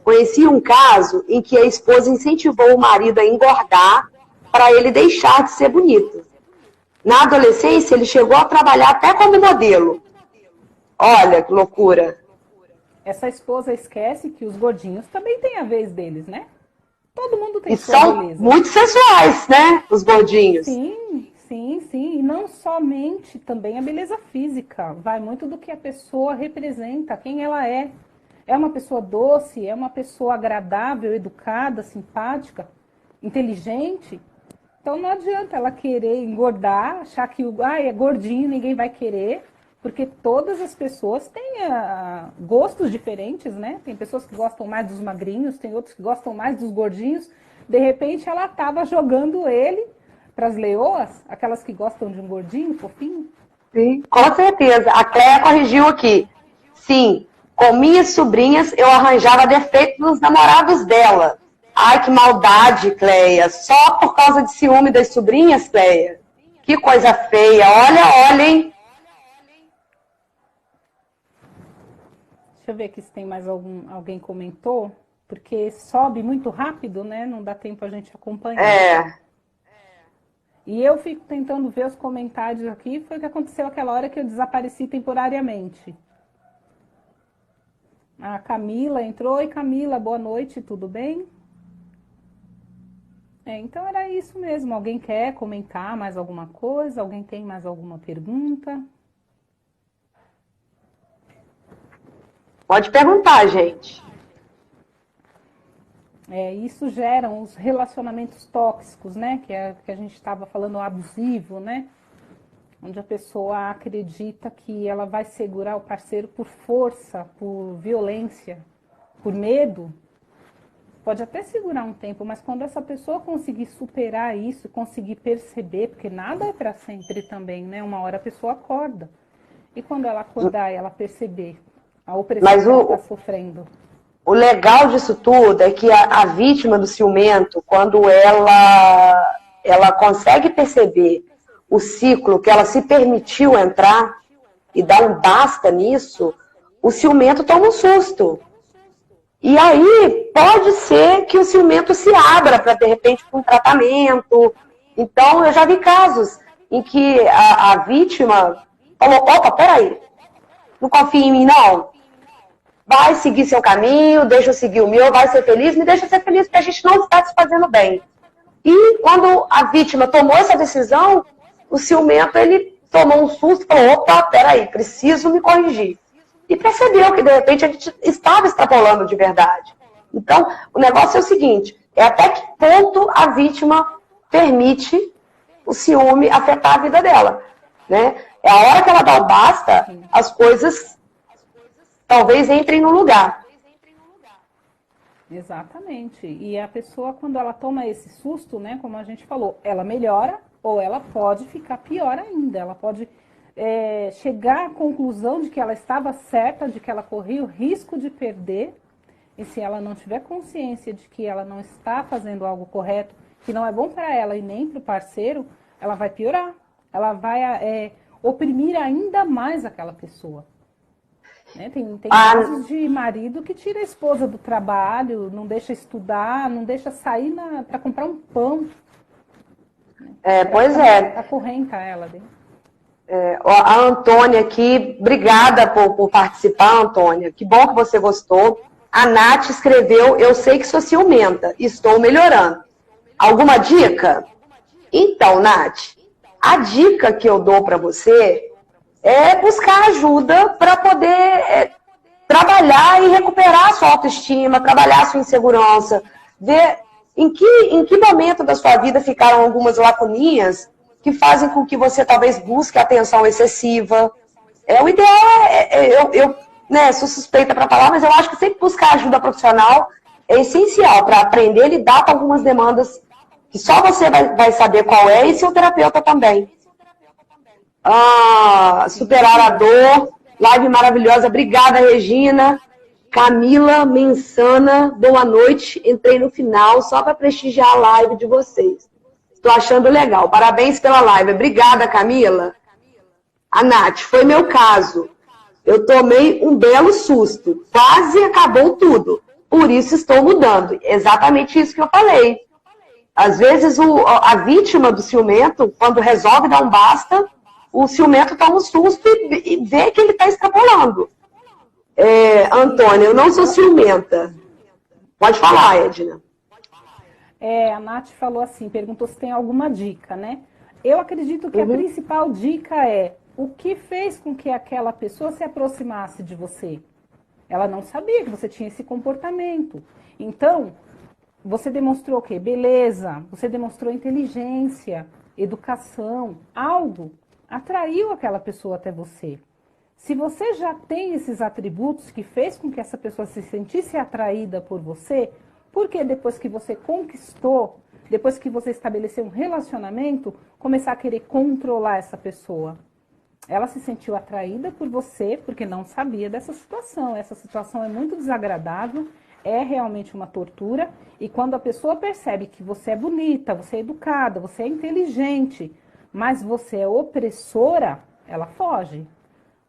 Conheci um caso em que a esposa incentivou o marido a engordar para ele deixar de ser bonito. Na adolescência, ele chegou a trabalhar até como modelo. Olha que loucura. Essa esposa esquece que os gordinhos também têm a vez deles, né? Todo mundo tem sua beleza. São muito sensuais, né? Os gordinhos. Sim. E não somente também a beleza física. Vai muito do que a pessoa representa, quem ela é. É uma pessoa doce, é uma pessoa agradável, educada, simpática, inteligente. Então não adianta ela querer engordar, achar que é gordinho, ninguém vai querer, porque todas as pessoas têm gostos diferentes, né? Tem pessoas que gostam mais dos magrinhos, tem outros que gostam mais dos gordinhos. De repente ela estava jogando ele para as leoas, aquelas que gostam de um gordinho, fofinho. Sim, com certeza. A Cléa corrigiu aqui. Sim. Com minhas sobrinhas, eu arranjava defeitos nos namorados dela. Ai, que maldade, Cléia. Só por causa de ciúme das sobrinhas, Cléia? Que coisa feia. Olha, hein? Deixa eu ver aqui se tem mais alguém comentou. Porque sobe muito rápido, né? Não dá tempo a gente acompanhar. E eu fico tentando ver os comentários aqui. Foi o que aconteceu aquela hora que eu desapareci temporariamente. A Camila entrou. Oi, Camila, boa noite, tudo bem? Então era isso mesmo. Alguém quer comentar mais alguma coisa? Alguém tem mais alguma pergunta? Pode perguntar, gente. Isso gera os relacionamentos tóxicos, né? Que é que a gente estava falando, abusivo, né? Onde a pessoa acredita que ela vai segurar o parceiro por força, por violência, por medo. Pode até segurar um tempo, mas quando essa pessoa conseguir superar isso, conseguir perceber, porque nada é para sempre também, né? Uma hora a pessoa acorda. E quando ela acordar e ela perceber a opressão que ela está sofrendo. O legal disso tudo é que a vítima do ciumento, quando ela consegue perceber o ciclo que ela se permitiu entrar e dar um basta nisso, o ciumento toma um susto. E aí pode ser que o ciumento se abra para, de repente, um tratamento. Então, eu já vi casos em que a vítima falou, opa, peraí, não confia em mim, não? Vai seguir seu caminho, deixa eu seguir o meu, vai ser feliz, me deixa ser feliz, porque a gente não está se fazendo bem. E quando a vítima tomou essa decisão, o ciumento, ele tomou um susto e falou, opa, peraí, preciso me corrigir. E percebeu que, de repente, a gente estava extrapolando de verdade. Então, o negócio é o seguinte, até que ponto a vítima permite o ciúme afetar a vida dela, né? É a hora que ela dá o basta, as coisas talvez entrem no lugar. Exatamente. E a pessoa, quando ela toma esse susto, né, como a gente falou, ela melhora ou ela pode ficar pior ainda. Ela pode chegar à conclusão de que ela estava certa, de que ela corria o risco de perder. E se ela não tiver consciência de que ela não está fazendo algo correto, que não é bom para ela e nem para o parceiro, ela vai piorar. Ela vai oprimir ainda mais aquela pessoa. Né? Tem casos de marido que tira a esposa do trabalho, não deixa estudar, não deixa sair para comprar um pão. Pois é. Acorrenta ela. A Antônia aqui, obrigada por participar, Antônia. Que bom que você gostou. A Nath escreveu, eu sei que sou ciumenta, estou melhorando. Alguma dica? Então, Nath, a dica que eu dou para você é buscar ajuda para poder trabalhar e recuperar a sua autoestima, trabalhar a sua insegurança, ver em que momento da sua vida ficaram algumas lacuninhas que fazem com que você talvez busque atenção excessiva. O ideal eu sou suspeita para falar, mas eu acho que sempre buscar ajuda profissional é essencial para aprender a lidar com algumas demandas que só você vai saber qual é e seu terapeuta também. Superar a dor, live maravilhosa, obrigada, Regina. Camila Mensana, boa noite, entrei no final só para prestigiar a live de vocês. Estou achando legal, parabéns pela live, obrigada, Camila. A Nath, foi meu caso, eu tomei um belo susto, quase acabou tudo, por isso estou mudando, exatamente isso que eu falei. Às vezes a vítima do ciumento, quando resolve dar um basta, o ciumento toma um susto e vê que ele está extrapolando. Antônia, eu não sou ciumenta. Pode falar, Edna. A Nath falou assim, perguntou se tem alguma dica, né? Eu acredito que a principal dica é o que fez com que aquela pessoa se aproximasse de você. Ela não sabia que você tinha esse comportamento. Então, você demonstrou o quê? Beleza, você demonstrou inteligência, educação, algo atraiu aquela pessoa até você. Se você já tem esses atributos que fez com que essa pessoa se sentisse atraída por você, porque depois que você conquistou, depois que você estabeleceu um relacionamento, começar a querer controlar essa pessoa? Ela se sentiu atraída por você porque não sabia dessa situação. Essa situação é muito desagradável, é realmente uma tortura. E quando a pessoa percebe que você é bonita, você é educada, você é inteligente, mas você é opressora, ela foge.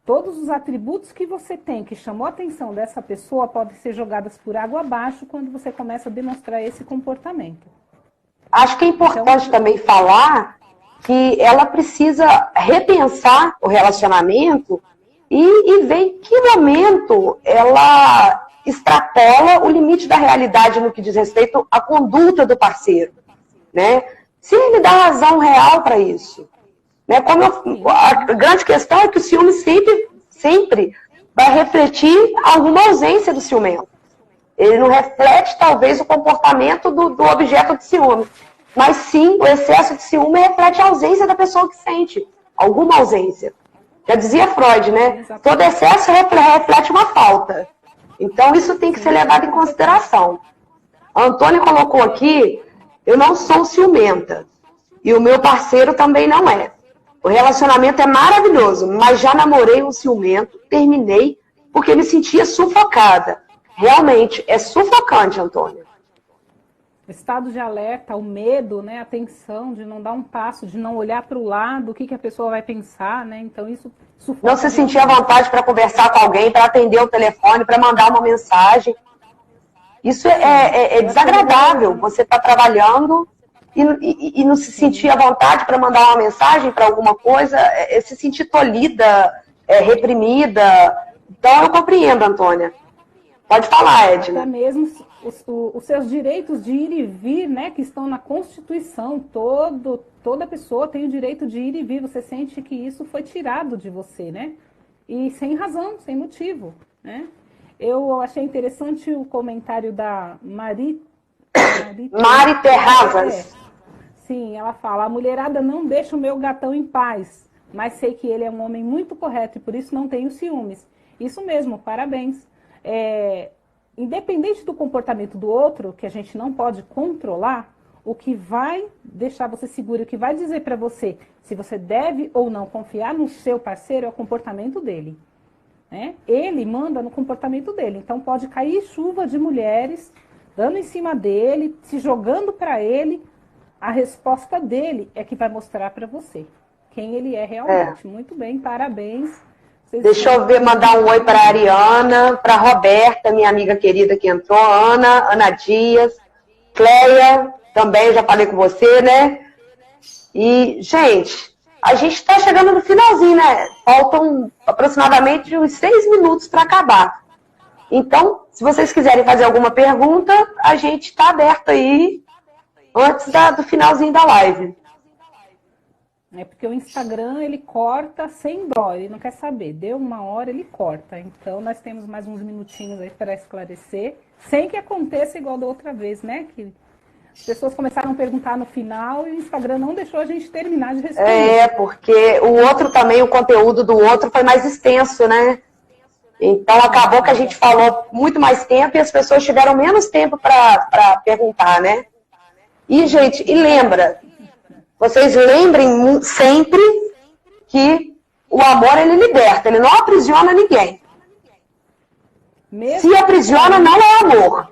Todos os atributos que você tem, que chamou a atenção dessa pessoa, podem ser jogados por água abaixo quando você começa a demonstrar esse comportamento. Acho que é importante também falar que ela precisa repensar o relacionamento e ver em que momento ela extrapola o limite da realidade no que diz respeito à conduta do parceiro, né? Se ele dá razão real para isso. Né? A grande questão é que o ciúme sempre vai refletir alguma ausência do ciumento. Ele não reflete, talvez, o comportamento do objeto de ciúme. Mas sim, o excesso de ciúme reflete a ausência da pessoa que sente. Alguma ausência. Já dizia Freud, né? Exatamente. Todo excesso reflete uma falta. Então, isso tem que ser levado em consideração. A Antônia colocou aqui, eu não sou ciumenta. E o meu parceiro também não é. O relacionamento é maravilhoso, mas já namorei um ciumento, terminei, porque me sentia sufocada. Realmente, é sufocante, Antônia. O estado de alerta, o medo, né, a tensão de não dar um passo, de não olhar para o lado, o que a pessoa vai pensar, né? Então isso sufoca. Não se sentir à vontade para conversar com alguém, para atender o telefone, para mandar uma mensagem. Isso é desagradável. Você está trabalhando e não se sentir à vontade para mandar uma mensagem para alguma coisa, se sentir tolhida, reprimida. Então eu compreendo, Antônia. Pode falar, Edna. Até mesmo os seus direitos de ir e vir, né, que estão na Constituição, toda pessoa tem o direito de ir e vir. Você sente que isso foi tirado de você, né? E sem razão, sem motivo, né? Eu achei interessante o comentário da Mari Terrazas. Sim, ela fala, a mulherada não deixa o meu gatão em paz, mas sei que ele é um homem muito correto e por isso não tenho ciúmes. Isso mesmo, parabéns. Independente do comportamento do outro, que a gente não pode controlar, o que vai deixar você seguro, o que vai dizer para você se você deve ou não confiar no seu parceiro é o comportamento dele. Né? Ele manda no comportamento dele. Então pode cair chuva de mulheres dando em cima dele, se jogando para ele. A resposta dele é que vai mostrar para você quem ele é realmente. Muito bem, parabéns. Deixa eu ver, mandar um oi para a Ariana, para a Roberta, minha amiga querida que entrou, Ana Dias, Cleia, também eu já falei com você, né? E, gente, a gente está chegando no finalzinho, né? Faltam aproximadamente uns 6 minutos para acabar. Então, se vocês quiserem fazer alguma pergunta, a gente está aberto aí antes do finalzinho da live. É porque o Instagram, ele corta sem dó, ele não quer saber. Deu 1 hora, ele corta. Então, nós temos mais uns minutinhos aí para esclarecer, sem que aconteça igual da outra vez, né? Que as pessoas começaram a perguntar no final e o Instagram não deixou a gente terminar de responder. Porque o outro também, o conteúdo do outro foi mais extenso, né? Então, acabou que a gente falou muito mais tempo e as pessoas tiveram menos tempo para perguntar, né? E, gente, lembra... Vocês lembrem sempre que o amor, ele liberta, ele não aprisiona ninguém. Se aprisiona, não é amor.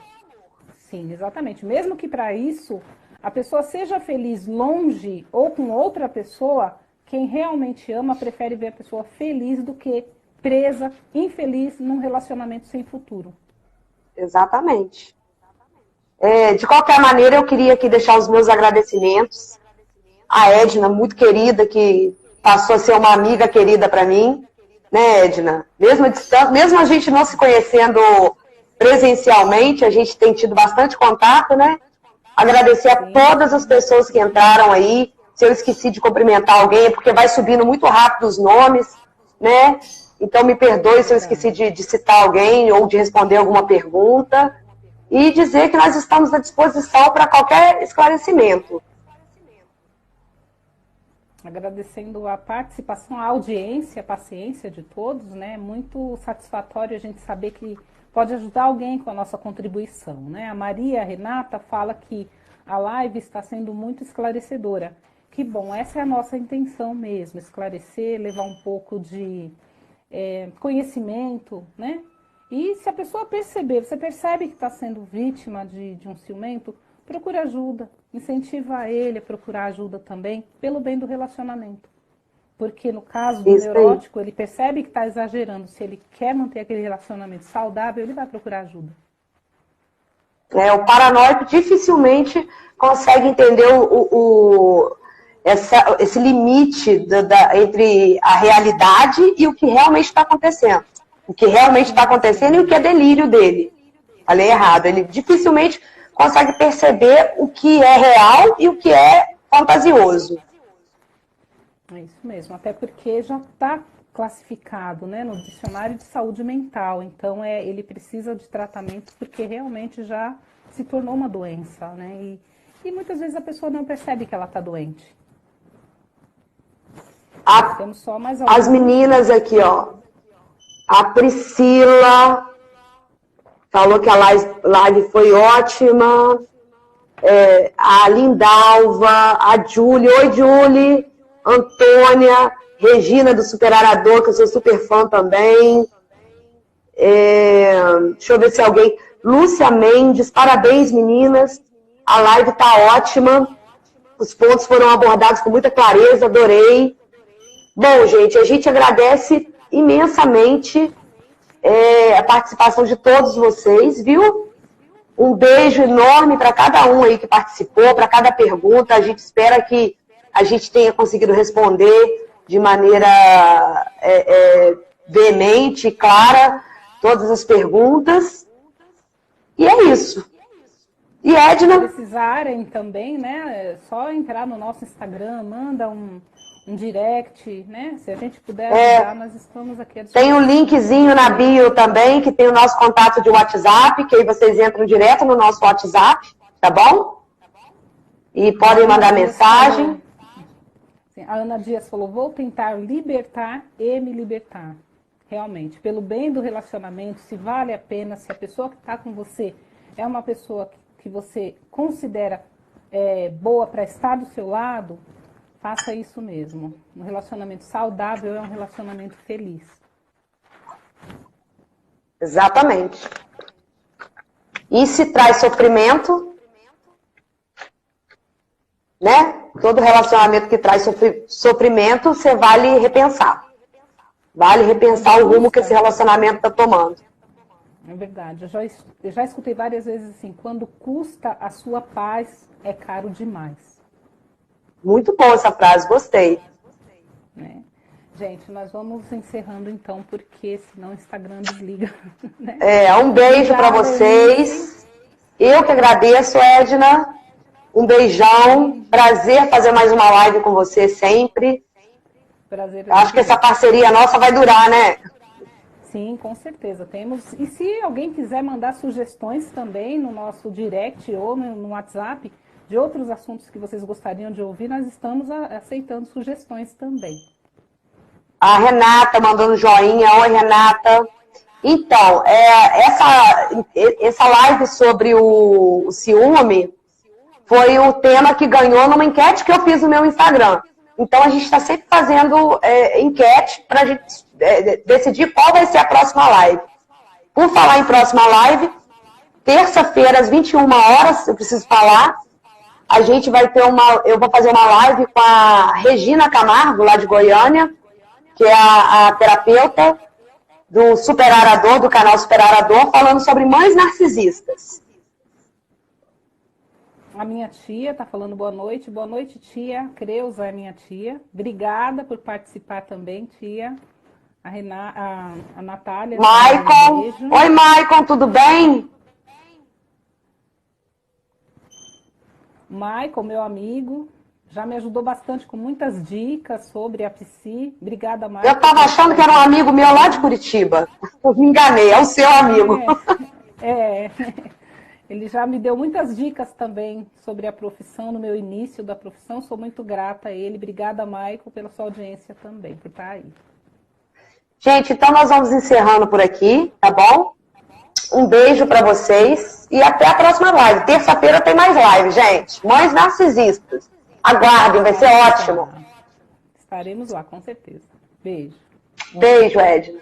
Sim, exatamente. Mesmo que para isso a pessoa seja feliz longe ou com outra pessoa, quem realmente ama prefere ver a pessoa feliz do que presa, infeliz, num relacionamento sem futuro. Exatamente. De qualquer maneira, eu queria aqui deixar os meus agradecimentos. A Edna, muito querida, que passou a ser uma amiga querida para mim, né, Edna? Mesmo a gente não se conhecendo presencialmente, a gente tem tido bastante contato, né? Agradecer a todas as pessoas que entraram aí. Se eu esqueci de cumprimentar alguém, é porque vai subindo muito rápido os nomes, né? Então me perdoe se eu esqueci de citar alguém ou de responder alguma pergunta. E dizer que nós estamos à disposição para qualquer esclarecimento. Agradecendo a participação, a audiência, a paciência de todos, né? É muito satisfatório a gente saber que pode ajudar alguém com a nossa contribuição, né? A Maria Renata fala que a live está sendo muito esclarecedora. Que bom, essa é a nossa intenção mesmo, esclarecer, levar um pouco de conhecimento, né? E se a pessoa perceber, você percebe que está sendo vítima de um ciumento, procure ajuda, incentiva ele a procurar ajuda também, pelo bem do relacionamento. Porque no caso do neurótico, ele percebe que está exagerando. Se ele quer manter aquele relacionamento saudável, ele vai procurar ajuda. O paranoico dificilmente consegue entender esse limite entre a realidade e o que realmente está acontecendo. O que realmente está acontecendo e o que é delírio dele. Falei errado. Ele dificilmente consegue perceber o que é real e o que é fantasioso. É isso mesmo, até porque já está classificado, né, no dicionário de saúde mental. Então, ele precisa de tratamento porque realmente já se tornou uma doença, né? E muitas vezes a pessoa não percebe que ela está doente. Temos só mais as meninas aqui, ó. A Priscila falou que a live foi ótima. A Lindalva, a Julie. Oi, Julie. Antônia. Regina do Super Arador, que eu sou super fã também. Deixa eu ver se alguém... Lúcia Mendes. Parabéns, meninas. A live tá ótima. Os pontos foram abordados com muita clareza. Adorei. Bom, gente, a gente agradece imensamente a participação de todos vocês, viu? Um beijo enorme para cada um aí que participou, para cada pergunta. A gente espera que a gente tenha conseguido responder de maneira veemente e clara todas as perguntas. E é isso. E Edna? Se precisarem também, né? É só entrar no nosso Instagram, manda um direct, né? Se a gente puder ajudar, nós estamos aqui à disposição. Tem um linkzinho na bio também, que tem o nosso contato de WhatsApp, que aí vocês entram direto no nosso WhatsApp, tá bom? E podem mandar mensagem. A Ana Dias falou, vou tentar libertar e me libertar. Realmente, pelo bem do relacionamento, se vale a pena, se a pessoa que está com você é uma pessoa que você considera boa para estar do seu lado, faça isso mesmo. Um relacionamento saudável é um relacionamento feliz. Exatamente. E se traz sofrimento, né? Todo relacionamento que traz sofrimento, você vale repensar. Vale repensar o rumo que esse relacionamento está tomando. É verdade. Eu já escutei várias vezes assim, quando custa a sua paz, é caro demais. Muito boa essa frase, gostei. Né? Gente, nós vamos encerrando então, porque senão o Instagram desliga. Né? Um beijo para vocês. Eu que agradeço, Edna. Um beijão. Prazer fazer mais uma live com você sempre. Prazer. Acho que essa parceria nossa vai durar, né? Sim, com certeza. Temos. E se alguém quiser mandar sugestões também no nosso direct ou no WhatsApp de outros assuntos que vocês gostariam de ouvir, nós estamos aceitando sugestões também. A Renata mandando joinha. Oi, Renata. Então, essa live sobre o ciúme foi o tema que ganhou numa enquete que eu fiz no meu Instagram. Então, a gente está sempre fazendo enquete para a gente decidir qual vai ser a próxima live. Por falar em próxima live, terça-feira, às 21 horas, eu preciso falar, a gente vai ter eu vou fazer uma live com a Regina Camargo, lá de Goiânia, que é a terapeuta do Superarador, do canal Superarador, falando sobre mães narcisistas. A minha tia está falando boa noite. Boa noite, tia. Creuza é minha tia. Obrigada por participar também, tia. A Natália. Maicon. Oi, Maicon, tudo bem? Maicon, meu amigo, já me ajudou bastante com muitas dicas sobre a psi. Obrigada, Maicon. Eu estava achando que era um amigo meu lá de Curitiba. Eu me enganei, é o seu amigo. Ele já me deu muitas dicas também sobre a profissão, no meu início da profissão. Sou muito grata a ele. Obrigada, Maicon, pela sua audiência também, por estar aí. Gente, então nós vamos encerrando por aqui, tá bom? Um beijo para vocês e até a próxima live. Terça-feira tem mais live, gente. Mães narcisistas. Aguardem, vai ser ótimo. Estaremos lá, com certeza. Beijo. Beijo, Edna.